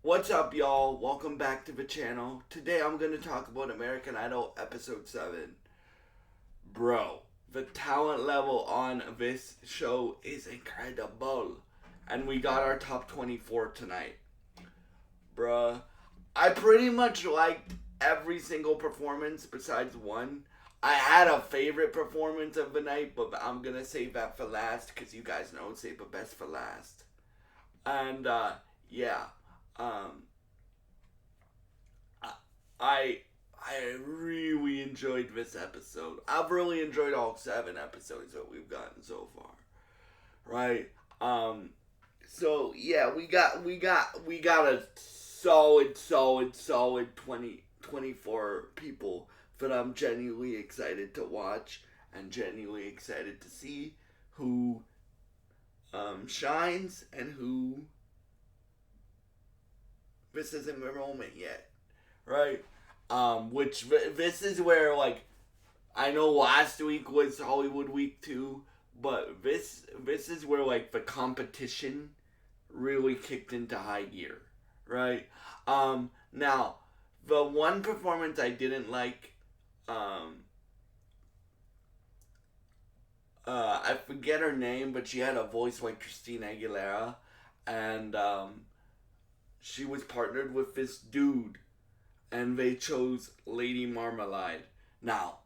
What's up, y'all? Welcome back to the channel. Today I'm going to talk about American Idol Episode 7. Bro, the talent level on this show is incredible. And we got our top 24 tonight. Bruh, I pretty much liked every single performance besides one. I had a favorite performance of the night, but I'm going to save that for last because you guys know save the best for last. And, yeah. Um, I I really enjoyed this episode. I've really enjoyed all 7 episodes that we've gotten so far. Right? So yeah, we got a solid 24 people that I'm genuinely excited to watch and genuinely excited to see who shines and who this isn't the moment yet. Right? Which this is where like I know last week was Hollywood Week 2, but this is where like the competition really kicked into high gear, right? Now the one performance I didn't like, um, I forget her name, but she had a voice like Christina Aguilera, and she was partnered with this dude and they chose Lady Marmalade. Now,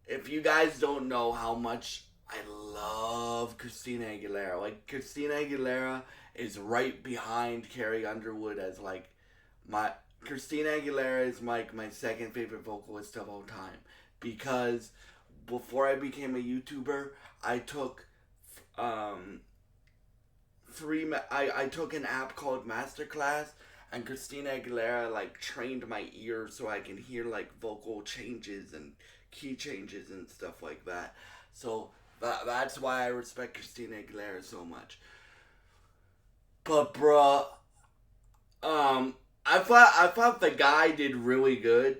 if you guys don't know how much I love Christina Aguilera, like Christina Aguilera is right behind Carrie Underwood as like my Christina Aguilera is like my second favorite vocalist of all time because before I became a YouTuber, I took um I took an app called Masterclass and Christina Aguilera like trained my ear so I can hear like vocal changes and key changes and stuff like that. So that's why I respect Christina Aguilera so much. But bruh, I thought the guy did really good.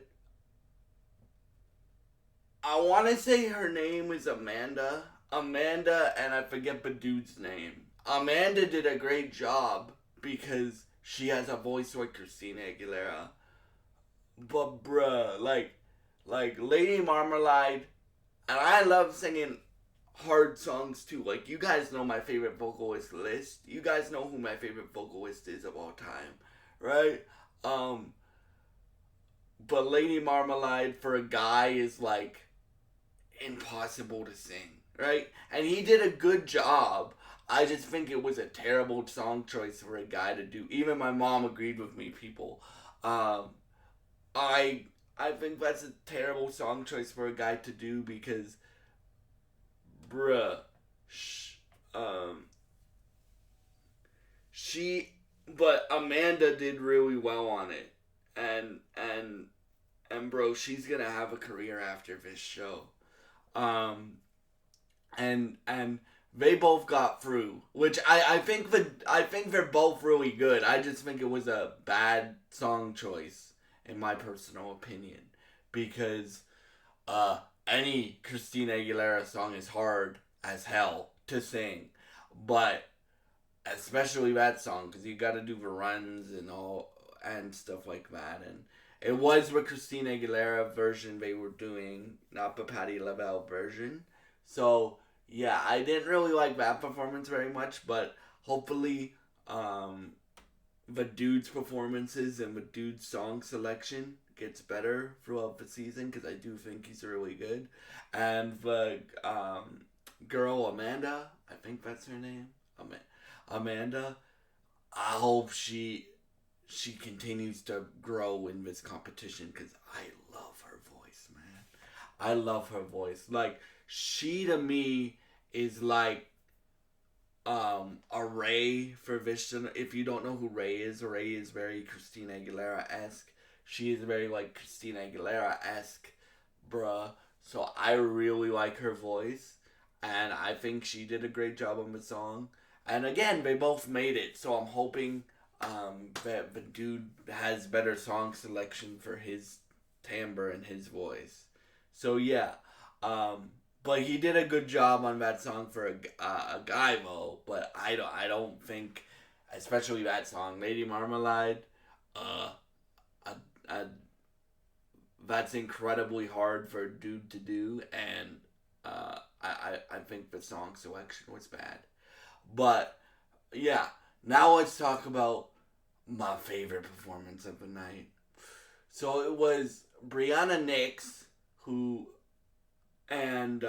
I want to say her name is Amanda. Amanda, and I forget the dude's name. Amanda did a great job because she has a voice like Christina Aguilera. But bruh, like Lady Marmalade, and I love singing hard songs too. Like you guys know my favorite vocalist list. You guys know who my favorite vocalist is of all time, right? Um, but Lady Marmalade for a guy is like impossible to sing, right? And he did a good job. I just think it was a terrible song choice for a guy to do. Even my mom agreed with me, people. Um, I I think that's a terrible song choice for a guy to do because, bruh, sh- um, she, but Amanda did really well on it, and bro, she's gonna have a career after this show. Um, and they both got through, which I think they're both really good. I just think it was a bad song choice in my personal opinion because uh any Christina Aguilera song is hard as hell to sing, but especially that song because you got to do the runs and all and stuff like that. And it was the Christina Aguilera version they were doing, not the Patti LaBelle version. So yeah, I didn't really like that performance very much, but hopefully, um, the dude's performances and the dude's song selection gets better throughout the season because I do think he's really good. And the girl Amanda, I think that's her name, Amanda. I hope she continues to grow in this competition because I love her voice, man. I love her voice. Like she to me is like a Ray for Vision. If you don't know who Ray is very Christina Aguilera esque. She is very like Christina Aguilera esque, bruh. So I really like her voice, and I think she did a great job on the song. And again, they both made it, so I'm hoping that the dude has better song selection for his timbre and his voice. So yeah, um, but he did a good job on that song for a guy though. But I don't think especially that song, Lady Marmalade. Uh, I, I, that's incredibly hard for a dude to do, and I think the song selection was bad. But yeah, now let's talk about my favorite performance of the night. So it was Brianna Nix who and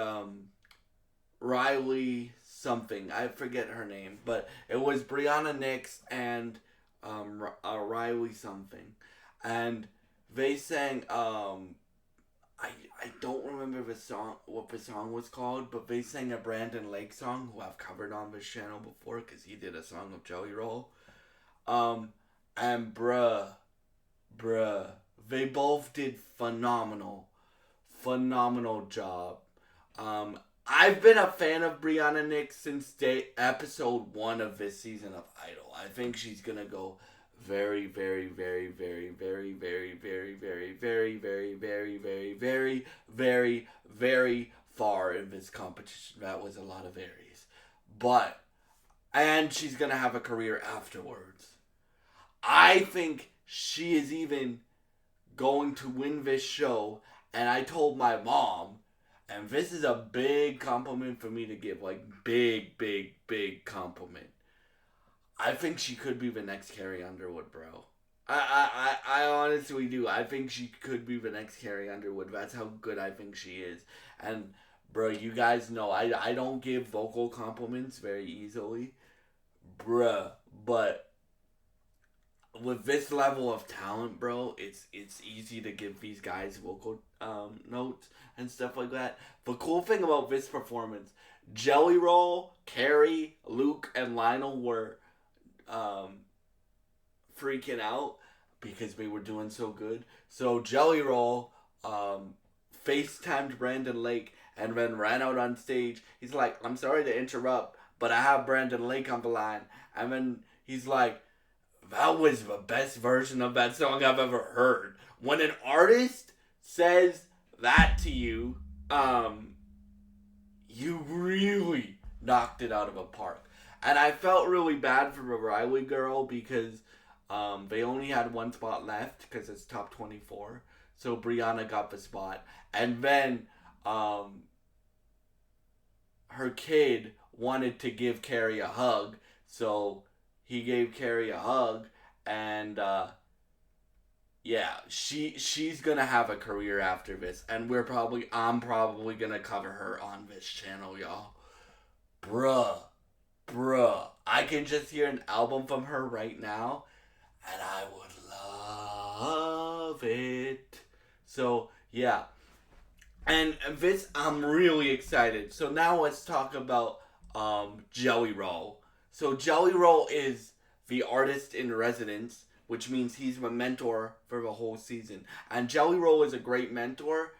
Riley something. I forget her name, but it was Brianna Nix and Riley something, and they sang. I don't remember the song what the song was called, but they sang a Brandon Lake song who I've covered on this channel before because he did a song of Jelly Roll. Um, and bruh, they both did phenomenal job. I've been a fan of Brianna Nix since episode 1 of this season of Idol. I think she's gonna go very, very, very, very, very, very, very, very, very, very, very, very, very, very, very far in this competition. That was a lot of varies. But, and she's gonna have a career afterwards. I think she is even going to win this show, and I told my mom, and this is a big compliment for me to give, like big compliment. I think she could be the next Carrie Underwood, bro. I honestly do. I think she could be the next Carrie Underwood. That's how good I think she is. And bro, you guys know I don't give vocal compliments very easily, bruh. But with this level of talent, bro, it's easy to give these guys vocal notes and stuff like that. The cool thing about this performance, Jelly Roll, Carrie, Luke, and Lionel were freaking out because we were doing so good. So Jelly Roll FaceTimed Brandon Lake and then ran out on stage. He's like, "I'm sorry to interrupt, but I have Brandon Lake on the line." And then he's like, "That was the best version of that song I've ever heard." When an artist says that to you, you really knocked it out of a park. And I felt really bad for the Riley girl because they only had one spot left because it's top 24. So Brianna got the spot. And then her kid wanted to give Carrie a hug. So he gave Carrie a hug. And yeah, she's gonna have a career after this. And I'm probably gonna cover her on this channel, y'all. Bruh, I can just hear an album from her right now, and I would love it. So, yeah. And this, I'm really excited. So now let's talk about Jelly Roll. So Jelly Roll is the artist in residence, which means he's the mentor for the whole season. And Jelly Roll is a great mentor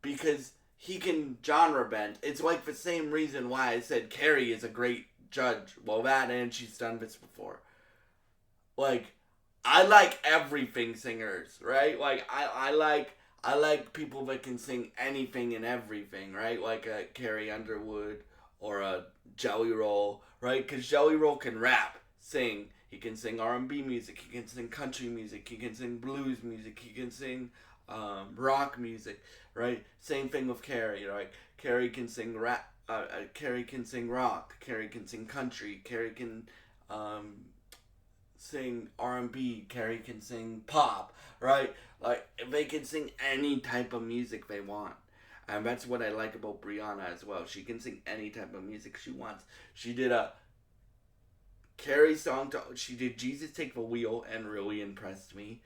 because he can genre bend. It's like the same reason why I said Carrie is a great judge. Well, that and she's done this before. Like, I like everything singers, right? Like, I like people that can sing anything and everything, right? Like a Carrie Underwood or a Jelly Roll, right? Because Jelly Roll can rap, sing. He can sing R&B music. He can sing country music. He can sing blues music. He can sing rock music, right? Same thing with Carrie, right? Carrie can sing rap. Carrie can sing rock. Carrie can sing country. Carrie can sing R&B. Carrie can sing pop, right? Like they can sing any type of music they want. And that's what I like about Brianna as well. She can sing any type of music she wants. She did a Carrie song she did Jesus Take the Wheel and really impressed me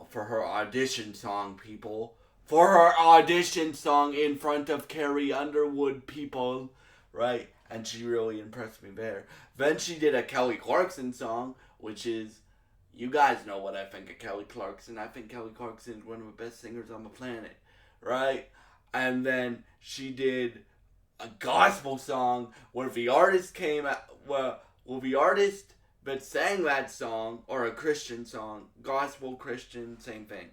for her audition song, people. For her audition song in front of Carrie Underwood, people, right? And she really impressed me there. Then she did a Kelly Clarkson song, which is, you guys know what I think of Kelly Clarkson. I think Kelly Clarkson is one of the best singers on the planet, right? And then she did a gospel song where the artist came out, well, the artist that sang that song, or a Christian song, gospel, Christian, same thing.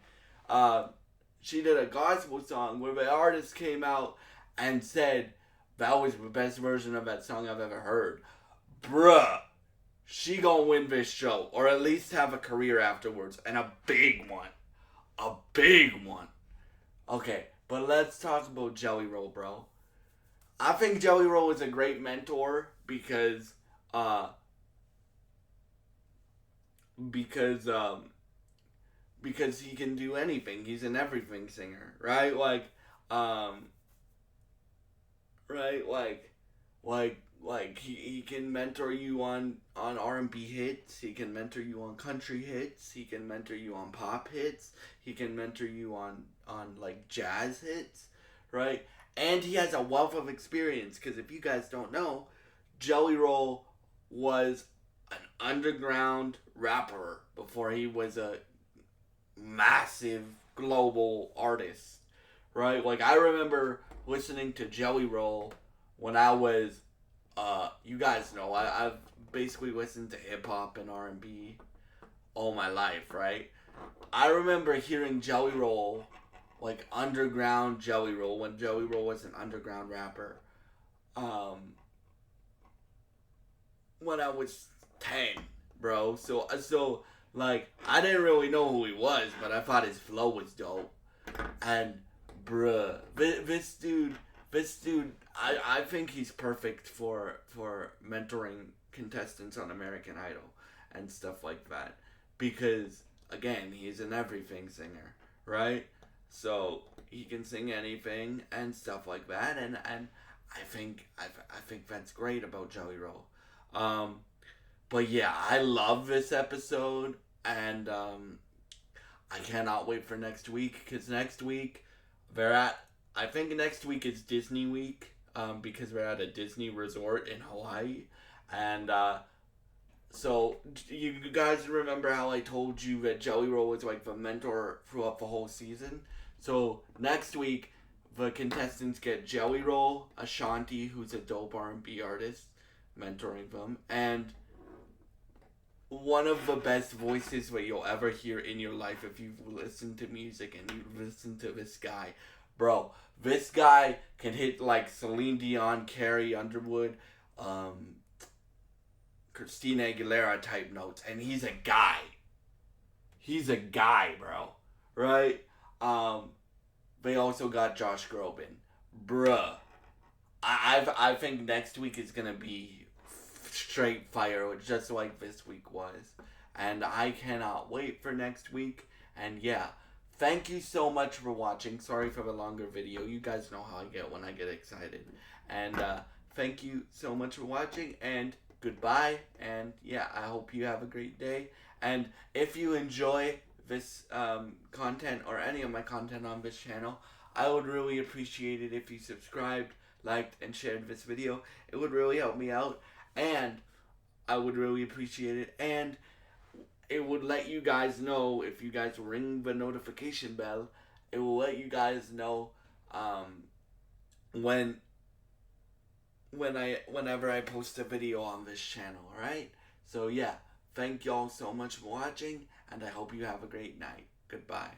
She did a gospel song where the artist came out and said that was the best version of that song I've ever heard. Bruh, she gonna win this show, or at least have a career afterwards, and a big one. A big one. Okay, but let's talk about Jelly Roll, bro. I think Jelly Roll is a great mentor uh because because he can do anything. He's an everything singer, right? Um right like he can mentor you on R&B hits, he can mentor you on country hits, he can mentor you on pop hits, he can mentor you on like jazz hits, right? And he has a wealth of experience because if you guys don't know, Jelly Roll was an underground rapper before he was a massive global artist, right? Like I remember listening to Jelly Roll when I was, you guys know I've basically listened to hip hop and R&B all my life, right? I remember hearing Jelly Roll, like underground Jelly Roll, when Jelly Roll was an underground rapper, um, when I was 10, bro. So like I didn't really know who he was, but I thought his flow was dope. And bruh, this dude, I think he's perfect for mentoring contestants on American Idol and stuff like that because again, he's an everything singer, right? So he can sing anything and stuff like that, and I think that's great about Joey Roll. Um, but yeah, I love this episode, and I cannot wait for next week because next week they're at. I think next week is Disney week because we're at a Disney resort in Hawaii, and so you guys remember how I told you that Jelly Roll was like the mentor throughout the whole season. So next week the contestants get Jelly Roll, Ashanti, who's a dope R&B artist, mentoring them, and one of the best voices that you'll ever hear in your life if you've listened to music and you listen to this guy. Bro, this guy can hit like Celine Dion, Carrie Underwood, um, Christina Aguilera type notes, and he's a guy. He's a guy, bro. Right? Um, they also got Josh Groban. Bruh. I think next week is gonna be straight fire, just like this week was. And I cannot wait for next week. And yeah, thank you so much for watching. Sorry for the longer video. You guys know how I get when I get excited. And thank you so much for watching. And goodbye. And yeah, I hope you have a great day. And if you enjoy this content or any of my content on this channel, I would really appreciate it if you subscribed, liked, and shared this video. It would really help me out. And I would really appreciate it. And it would let you guys know if you guys ring the notification bell. It will let you guys know when whenever I post a video on this channel. All right. So yeah, thank y'all so much for watching, and I hope you have a great night. Goodbye.